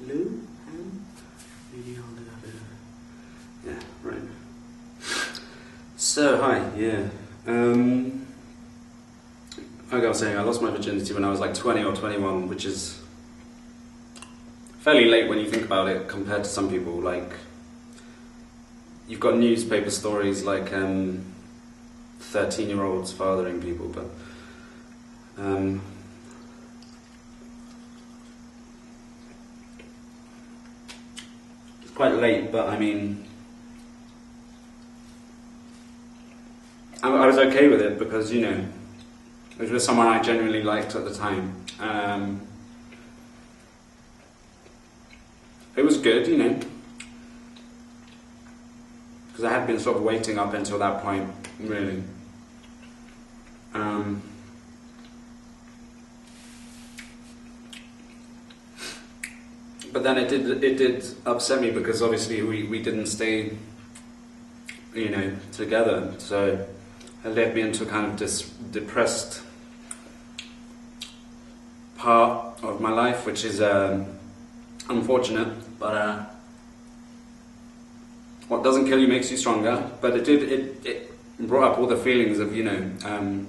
Lou? Maybe I'll do that bit. Yeah, right. So, hi, yeah. Like I was saying, I lost my virginity when I was like 20 or 21, which is fairly late when you think about it compared to some people. Like, you've got newspaper stories like 13-year-olds fathering people, but it's quite late, but I mean, I was okay with it because, you know, it was with someone I genuinely liked at the time. It was good, you know, because I had been sort of waiting up until that point, really. But then it did upset me because obviously we didn't stay, you know, together. So it led me into a kind of depressed part of my life, which is unfortunate. But what doesn't kill you makes you stronger. But it brought up all the feelings of, you know,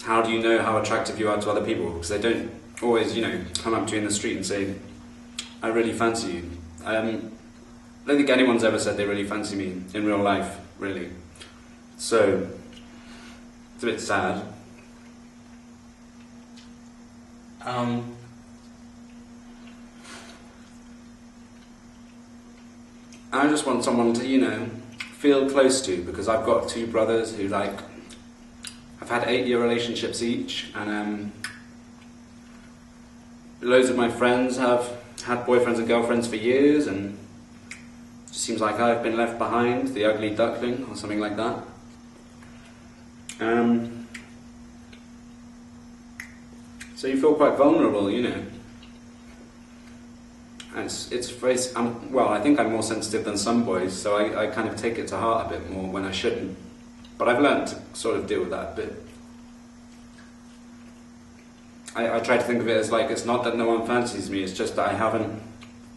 how do you know how attractive you are to other people? Because they don't always, you know, come up to you in the street and say, I really fancy you. I don't think anyone's ever said they really fancy me in real life, really. So, it's a bit sad. I just want someone to, you know, feel close to, because I've got two brothers who, like, I've had 8-year relationships each, and loads of my friends have had boyfriends and girlfriends for years, and it just seems like I've been left behind, the ugly duckling, or something like that. So you feel quite vulnerable, you know. And it's very, well, I think I'm more sensitive than some boys, so I kind of take it to heart a bit more when I shouldn't. But I've learned to sort of deal with that a bit. I try to think of it as like, it's not that no one fancies me, it's just that I haven't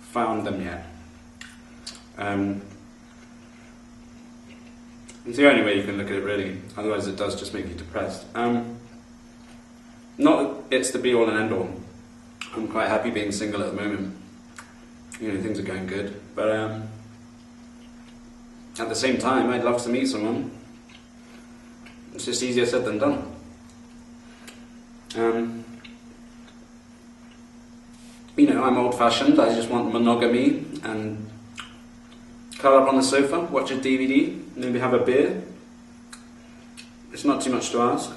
found them yet. It's the only way you can look at it, really. Otherwise it does just make you depressed. Not that it's the be-all and end-all. I'm quite happy being single at the moment. You know, things are going good. But at the same time, I'd love to meet someone. It's just easier said than done. You know, I'm old-fashioned. I just want monogamy and curl up on the sofa, watch a DVD, maybe have a beer. It's not too much to ask.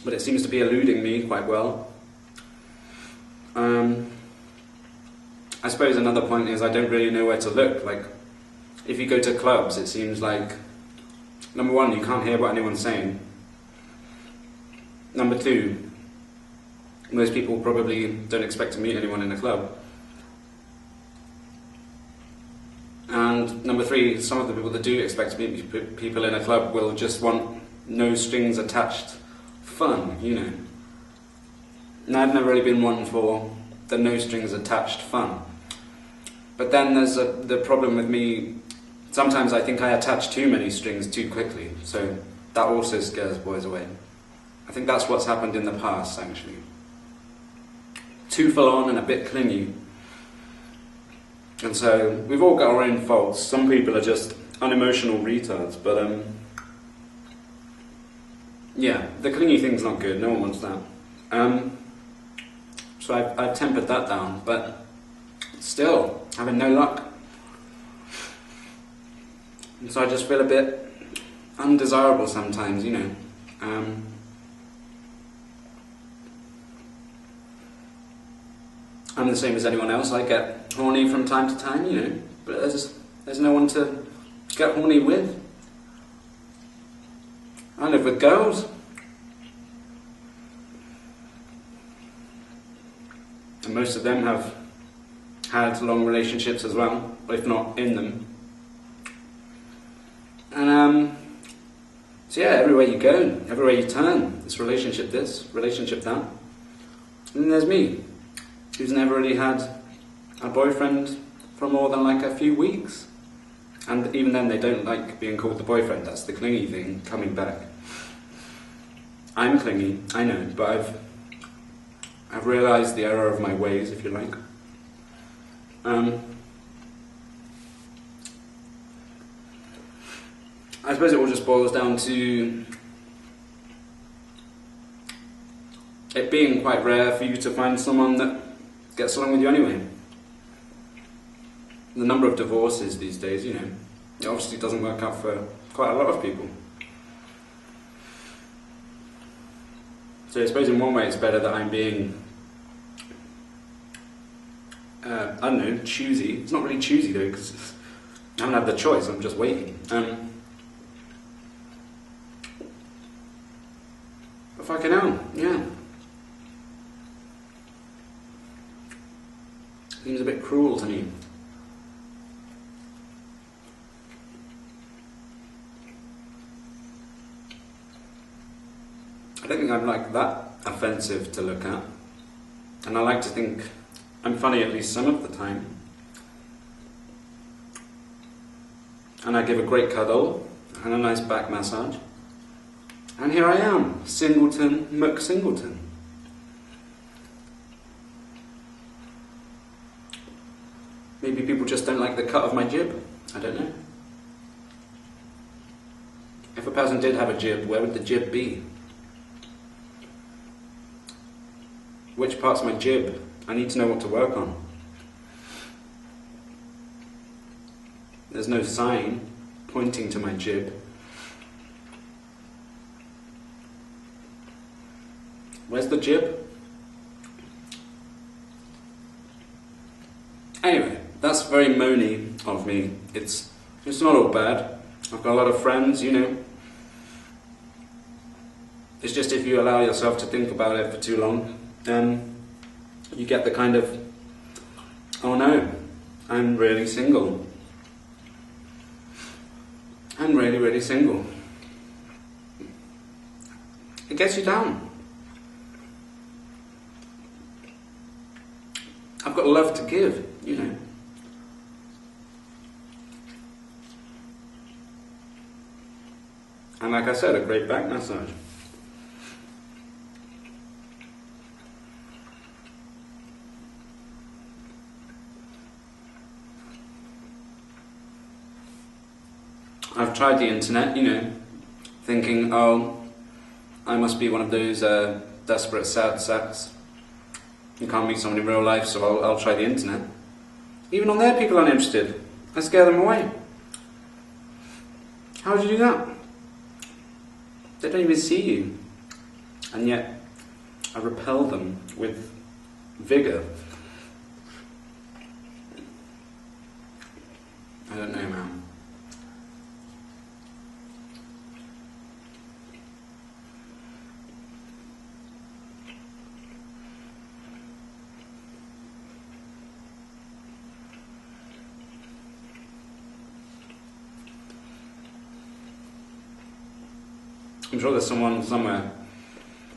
But it seems to be eluding me quite well. I suppose another point is I don't really know where to look. Like, if you go to clubs, it seems like, number one, you can't hear what anyone's saying. Number two, most people probably don't expect to meet anyone in a club. And number three, some of the people that do expect to meet people in a club will just want no strings attached fun, you know. And I've never really been one for the no strings attached fun. But then there's the problem with me, sometimes I think I attach too many strings too quickly, so that also scares boys away. I think that's what's happened in the past, actually. Too full on and a bit clingy. And so, we've all got our own faults. Some people are just unemotional retards, but yeah, the clingy thing's not good, no one wants that. So I've tempered that down, but still, having no luck. And so I just feel a bit undesirable sometimes, you know. I'm the same as anyone else, I get horny from time to time, you know, but there's no one to get horny with. I live with girls. And most of them have had long relationships as well, if not in them. And So yeah, everywhere you go, everywhere you turn, this, relationship that. And then there's me, who's never really had a boyfriend for more than like a few weeks. And even then they don't like being called the boyfriend, that's the clingy thing coming back. I'm clingy, I know, but I've realised the error of my ways, if you like. I suppose it all just boils down to it being quite rare for you to find someone that gets along with you anyway. The number of divorces these days, you know, it obviously doesn't work out for quite a lot of people. So I suppose in one way it's better that I'm being, I don't know, choosy. It's not really choosy though, because I haven't had the choice, I'm just waiting. But fucking hell, yeah. Seems a bit cruel to me. I don't think I'm like that offensive to look at. And I like to think I'm funny at least some of the time. And I give a great cuddle and a nice back massage. And here I am, Singleton McSingleton. Maybe people just don't like the cut of my jib. I don't know. If a person did have a jib, where would the jib be? Which part's my jib? I need to know what to work on. There's no sign pointing to my jib. Where's the jib? Anyway, that's very moany of me. It's not all bad. I've got a lot of friends, you know. It's just if you allow yourself to think about it for too long, then you get the kind of, oh no, I'm really single. I'm really, really single. It gets you down. I've got love to give, you know. And like I said, a great back massage. I've tried the internet, you know, thinking, oh, I must be one of those desperate sad sacks. You can't meet someone in real life, so I'll try the internet. Even on there, people aren't interested. I scare them away. How would you do that? They don't even see you. And yet, I repel them with vigour. I don't know, man. I'm sure there's someone somewhere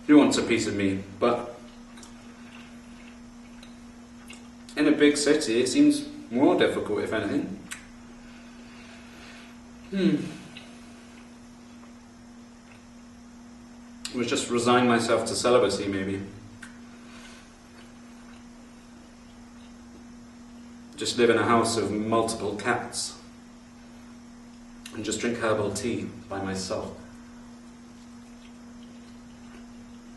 who wants a piece of me, but in a big city it seems more difficult, if anything. I would just resign myself to celibacy, maybe. Just live in a house of multiple cats and just drink herbal tea by myself.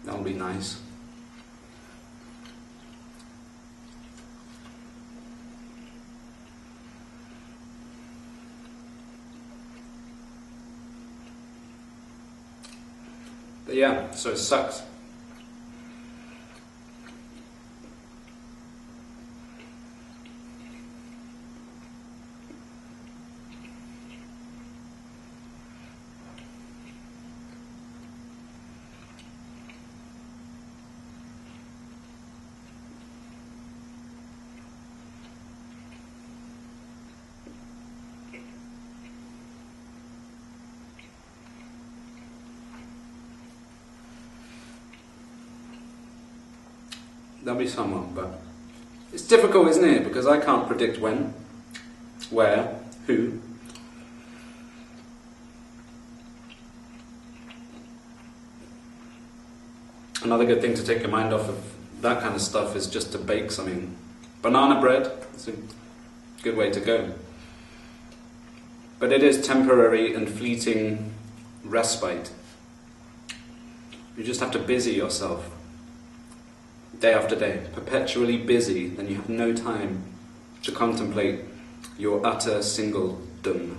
That'll be nice. But yeah, so it sucks. There'll be someone, but it's difficult, isn't it? Because I can't predict when, where, who. Another good thing to take your mind off of that kind of stuff is just to bake something. Banana bread is a good way to go. But it is temporary and fleeting respite. You just have to busy yourself day after day, perpetually busy, then you have no time to contemplate your utter singledom.